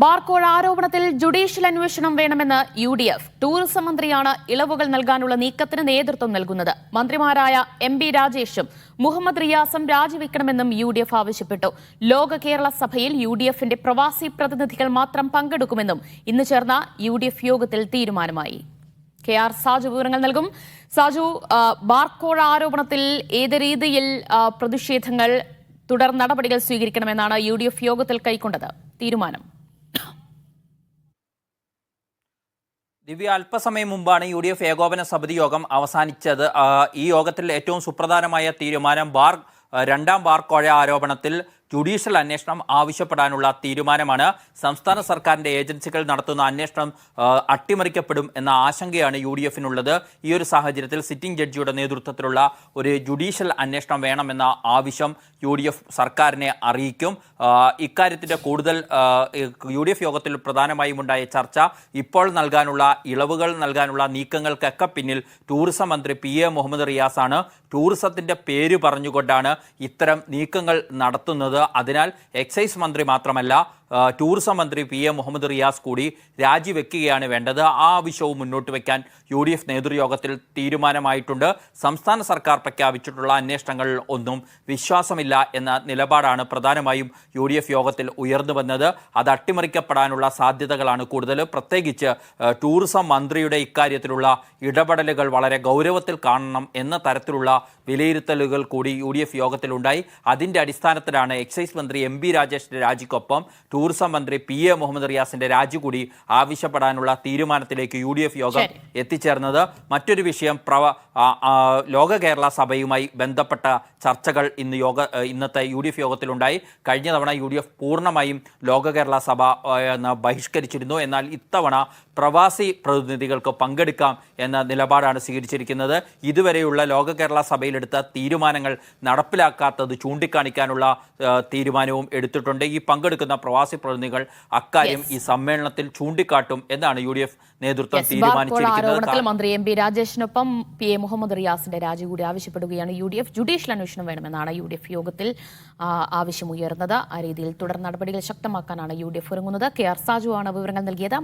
ബാർക്കോഴ ആരോപണത്തിൽ ജുഡീഷ്യൽ അന്വേഷണം വേണമെന്ന് UDF. ടൂറിസം മന്ത്രിയാണ് ഇളവുകൾ നൽകാനുള്ള നീക്കത്തിന് നേതൃത്വം നൽകുന്നത്. മന്ത്രിമാരായ MB രാജേഷും മുഹമ്മദ് റിയാസും രാജിവെക്കണമെന്നും UDF ആവശ്യപ്പെട്ടു. ലോക കേരള സഭയിൽ UDFന്റെ പ്രവാസി പ്രതിനിധികൾ മാത്രം പങ്കെടുക്കുമെന്നും ഇന്ന് ചേർന്ന UDF യോഗത്തിൽ തീരുമാനമായി. KR സാജു വിവരങ്ങൾ നൽകും. സാജു, ബാർക്കോഴ ആരോപണത്തിൽ ഏത് രീതിയിൽ പ്രതിഷേധങ്ങൾ തുടർ നടപടികൾ സ്വീകരിക്കണമെന്നാണ് UDF യോഗത്തിൽ കൈക്കൊണ്ടത് തീരുമാനം? ദിവ്യ, അല്പസമയം മുമ്പാണ് UDF ഏകോപന സമിതി യോഗം അവസാനിച്ചത്. ഈ യോഗത്തിൽ ഏറ്റവും സുപ്രധാനമായ തീരുമാനം രണ്ടാം ബാർക്കോഴ ആരോപണത്തിൽ ജുഡീഷ്യൽ അന്വേഷണം ആവശ്യപ്പെടാനുള്ള തീരുമാനമാണ്. സംസ്ഥാന സർക്കാരിന്റെ ഏജൻസികൾ നടത്തുന്ന അന്വേഷണം അട്ടിമറിക്കപ്പെടും എന്ന ആശങ്കയാണ് UDFനുള്ളത്. ഈ ഒരു സാഹചര്യത്തിൽ സിറ്റിംഗ് ജഡ്ജിയുടെ നേതൃത്വത്തിലുള്ള ഒരു ജുഡീഷ്യൽ അന്വേഷണം വേണമെന്ന ആവശ്യം UDF സർക്കാരിനെ അറിയിക്കും. ഇക്കാര്യത്തിന്റെ കൂടുതൽ UDF യോഗത്തിൽ പ്രധാനമായും ഉണ്ടായ ചർച്ച ഇപ്പോൾ ഇളവുകൾ നൽകാനുള്ള നീക്കങ്ങൾക്കൊക്കെ പിന്നിൽ ടൂറിസം മന്ത്രി PA മുഹമ്മദ് റിയാസാണ്. ടൂറിസത്തിന്റെ പേര് പറഞ്ഞുകൊണ്ടാണ് ഇത്തരം നീക്കങ്ങൾ നടത്തുന്നത്. അതിനാൽ എക്സൈസ് മന്ത്രി മാത്രമല്ല, ടൂറിസം മന്ത്രി PA മുഹമ്മദ് റിയാസ് കൂടി രാജിവെക്കുകയാണ് വേണ്ടത്. ആ ആവശ്യവും മുന്നോട്ട് വയ്ക്കാൻ UDF നേതൃയോഗത്തിൽ തീരുമാനമായിട്ടുണ്ട്. സംസ്ഥാന സർക്കാർ പ്രഖ്യാപിച്ചിട്ടുള്ള അന്വേഷണങ്ങളിൽ ഒന്നും വിശ്വാസമില്ല എന്ന നിലപാടാണ് പ്രധാനമായും UDF യോഗത്തിൽ ഉയർന്നു വന്നത്. അത് അട്ടിമറിക്കപ്പെടാനുള്ള സാധ്യതകളാണ് കൂടുതൽ. പ്രത്യേകിച്ച് ടൂറിസം മന്ത്രിയുടെ ഇക്കാര്യത്തിലുള്ള ഇടപെടലുകൾ വളരെ ഗൗരവത്തിൽ കാണണം എന്ന തരത്തിലുള്ള വിലയിരുത്തലുകൾ കൂടി UDF യോഗത്തിലുണ്ടായി. അതിൻ്റെ അടിസ്ഥാനത്തിലാണ് എക്സൈസ് മന്ത്രി MB രാജേഷിന്റെ രാജിക്കൊപ്പം ടൂറിസം മന്ത്രി PA മുഹമ്മദ് റിയാസിന്റെ രാജി കൂടി ആവശ്യപ്പെടാനുള്ള തീരുമാനത്തിലേക്ക് UDF യോഗം എത്തിച്ചേർന്നത്. മറ്റൊരു വിഷയം, ലോക കേരള സഭയുമായി ബന്ധപ്പെട്ട ചർച്ചകൾ ഇന്നത്തെ UDF യോഗത്തിലുണ്ടായി. കഴിഞ്ഞ തവണ UDF പൂർണ്ണമായും ലോക കേരള സഭ ബഹിഷ്കരിച്ചിരുന്നു. എന്നാൽ ഇത്തവണ പ്രവാസി പ്രതിനിധികൾക്ക് പങ്കെടുക്കാം എന്ന നിലപാടാണ് സ്വീകരിച്ചിരിക്കുന്നത്. ഇതുവരെയുള്ള ലോക കേരള സഭയിലെടുത്ത തീരുമാനങ്ങൾ നടപ്പിലാക്കാത്തത് ചൂണ്ടിക്കാണിക്കാനുള്ള തീരുമാനവും എടുത്തിട്ടുണ്ട്. ഈ പങ്കെടുക്കുന്ന പ്രവാസി പ്രതിനിധികൾ അക്കാര്യം ഈ സമ്മേളനത്തിൽ ചൂണ്ടിക്കാട്ടും എന്നാണ് UDF നേതൃത്വം തീരുമാനിച്ചിരിക്കുന്നത്. മന്ത്രി MB രാജേഷിനൊപ്പം PA മുഹമ്മദ് റിയാസിന്റെ രാജി കൂടി ആവശ്യപ്പെടുകയാണ് UDF. ജുഡീഷ്യൽ അന്വേഷണം വേണമെന്നാണ് UDF യോഗത്തിൽ ആവശ്യമുയർന്നത്. ആ രീതിയിൽ തുടർ നടപടികൾ ശക്തമാക്കാനാണ് UDF ഒരുങ്ങുന്നത്. KR സാജു ആണ് വിവരങ്ങൾ നൽകിയത്.